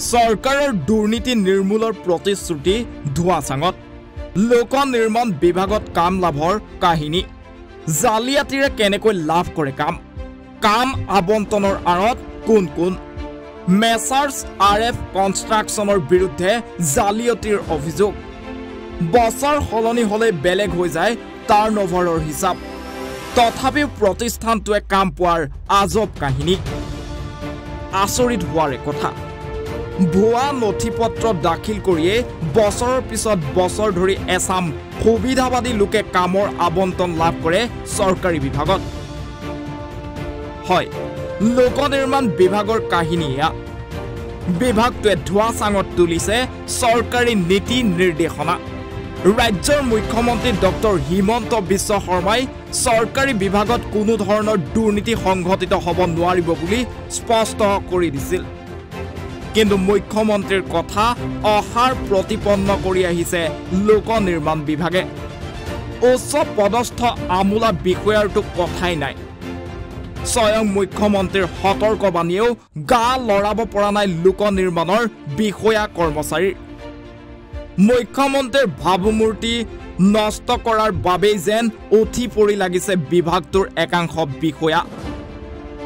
চৰকাৰৰ দুৰ্নীতি নিৰ্মূলৰ প্ৰতিশ্ৰুতি ধোঁৱাচাঙত লোক নিৰ্মাণ বিভাগত কাম লাভৰ কাহিনী জালিয়াতিৰে কেনেকৈ লাভ কৰে কাম আবণ্টনৰ আঁৰত কোন মেছাৰ্ছ RF কনষ্ট্ৰাকশ্যনৰ বিৰুদ্ধে জালিয়াতিৰ অভিযোগ বছৰ সলনি হলে বেলেগ হৈ যায় টাৰ্ণঅভাৰৰ হিচাপ তথাপিও প্ৰতিষ্ঠানটোৱে কাম পোৱাৰ আজব কাহিনী আচৰিত হোৱাৰে কথা ভুৱা নথিপত্ৰ দাখিল কৰিয়ে বছৰৰ পিছত বছৰ ধৰি এছাম সুবিধাবাদী লোকে কামৰ আবণ্টন লাভ কৰে চৰকাৰী বিভাগত হয় লোক নিৰ্মাণ বিভাগৰ কাহিনী বিভাগটোৱে ধোঁৱাচাঙত তুলিছে চৰকাৰী নীতি নিৰ্দেশনা ৰাজ্যৰ মুখ্যমন্ত্ৰী ডক্টৰ হিমন্ত বিশ্ব শৰ্মাই চৰকাৰী বিভাগত কোনো ধৰণৰ দুৰ্নীতি সংঘটিত হ'ব নোৱাৰিব বুলি স্পষ্ট কৰি দিছিল কিন্তু মুখ্যমন্ত্ৰীৰ কথা অহাৰ প্ৰতিপন্ন কৰি আহিছে লোক নিৰ্মাণ বিভাগে উচ্চ পদস্থ আমোলা বিষয়াৰটো কথাই নাই স্বয়ং মুখ্যমন্ত্ৰীৰ সতৰ্কবাণীয়েও গা লৰাব পৰা নাই লোক নিৰ্মাণৰ বিষয়া কৰ্মচাৰীৰ মুখ্যমন্ত্ৰীৰ ভাৱমূৰ্তি নষ্ট কৰাৰ বাবেই যেন উঠি পৰি লাগিছে বিভাগটোৰ একাংশ বিষয়া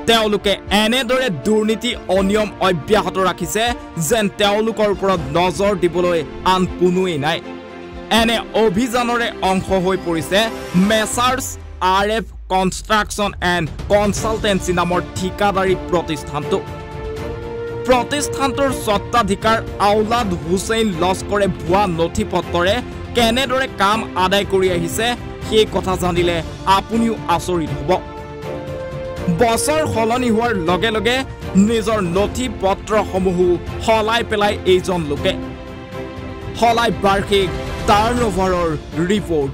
তেওঁলোকে এনেদৰে দুৰ্নীতি অনিয়ম অব্যাহত ৰাখিছে যেন তেওঁলোকৰ ওপৰত নজৰ দিবলৈ আন কোনোৱেই নাই এনে অভিযানৰে অংশ হৈ পৰিছে Messrs RF construction and consultancy নামৰ ঠিকাদাৰী প্ৰতিষ্ঠানটোৰ স্বত্বাধিকাৰ আউলাদ হুছেইন লস্কৰে ভুৱা নথিপত্ৰৰে কেনেদৰে কাম আদায় কৰি আহিছে সেই কথা জানিলে আপুনিও আচৰিত হ'ব বছৰ সলনি হোৱাৰ লগে লগে নিজৰ নথিপত্ৰসমূহো সলাই পেলাই এইজন লোকে সলাই বাৰ্ষিক টাৰ্ণঅভাৰৰ ৰিপৰ্ট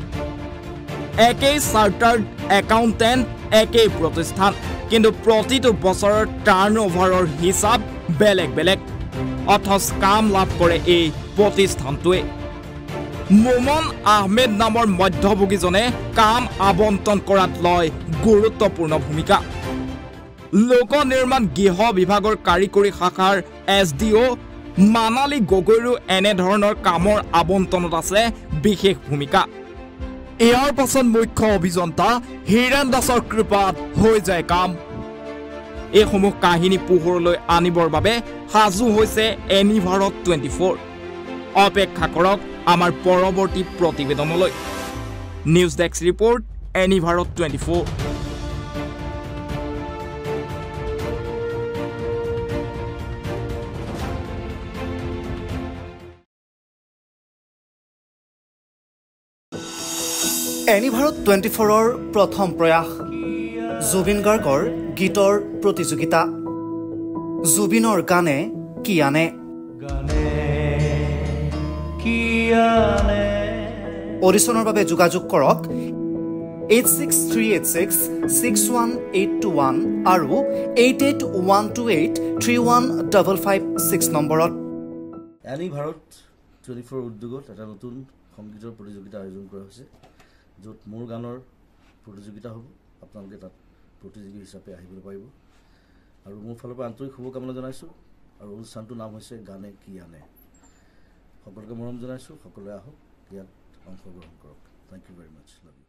একেই চাৰ্টাৰ্ড একাউণ্টেণ্ট একেই প্ৰতিষ্ঠান কিন্তু প্ৰতিটো বছৰৰ টাৰ্ণঅভাৰৰ হিচাপ বেলেগ অথচ কাম লাভ কৰে এই প্ৰতিষ্ঠানটোৱে মোমন আহমেদ নামৰ মধ্যভোগীজনে কাম আবণ্টন কৰাত লয় গুৰুত্বপূৰ্ণ ভূমিকা লোক নিৰ্মাণ গৃহ বিভাগৰ কাৰিকৰী শাখাৰ SDO মানালী গগৈৰো এনেধৰণৰ কামৰ আবণ্টনত আছে বিশেষ ভূমিকা ইয়াৰ পাছত মুখ্য অভিযন্তা হীৰেন দাসৰ কৃপাত হৈ যায় কাম এইসমূহ কাহিনী পোহৰলৈ আনিবৰ বাবে সাজু হৈছে এনি ভাৰত 24 অপেক্ষা কৰক আমাৰ পৰৱৰ্তী প্ৰতিবেদনলৈ নিউজ ডেস্ক ৰিপৰ্ট এনি ভাৰত 24 এনি ভাৰত 24ৰ প্ৰথম প্ৰয়াস জুবিন গাৰ্গৰ গীতৰ প্ৰতিযোগিতা জুবিনৰ গানে কি আনে অডিশ্যনৰ বাবে যোগাযোগ কৰক 8638661821 আৰু 8812831556 নম্বৰত এনি ভাৰত 24 উদ্যোগত এটা নতুন সংগীতৰ প্ৰতিযোগিতা আয়োজন কৰা হৈছে য'ত মোৰ গানৰ প্ৰতিযোগিতা হ'ব আপোনালোকে তাত প্ৰতিযোগী হিচাপে আহিবলৈ পাৰিব আৰু মোৰ ফালৰ পৰা আন্তৰিক শুভকামনা জনাইছোঁ আৰু অনুষ্ঠানটোৰ নাম হৈছে গানে কি আনে সকলোকে মৰম জনাইছোঁ সকলোৱে আহক ইয়াত অংশগ্ৰহণ কৰক thank you very much love U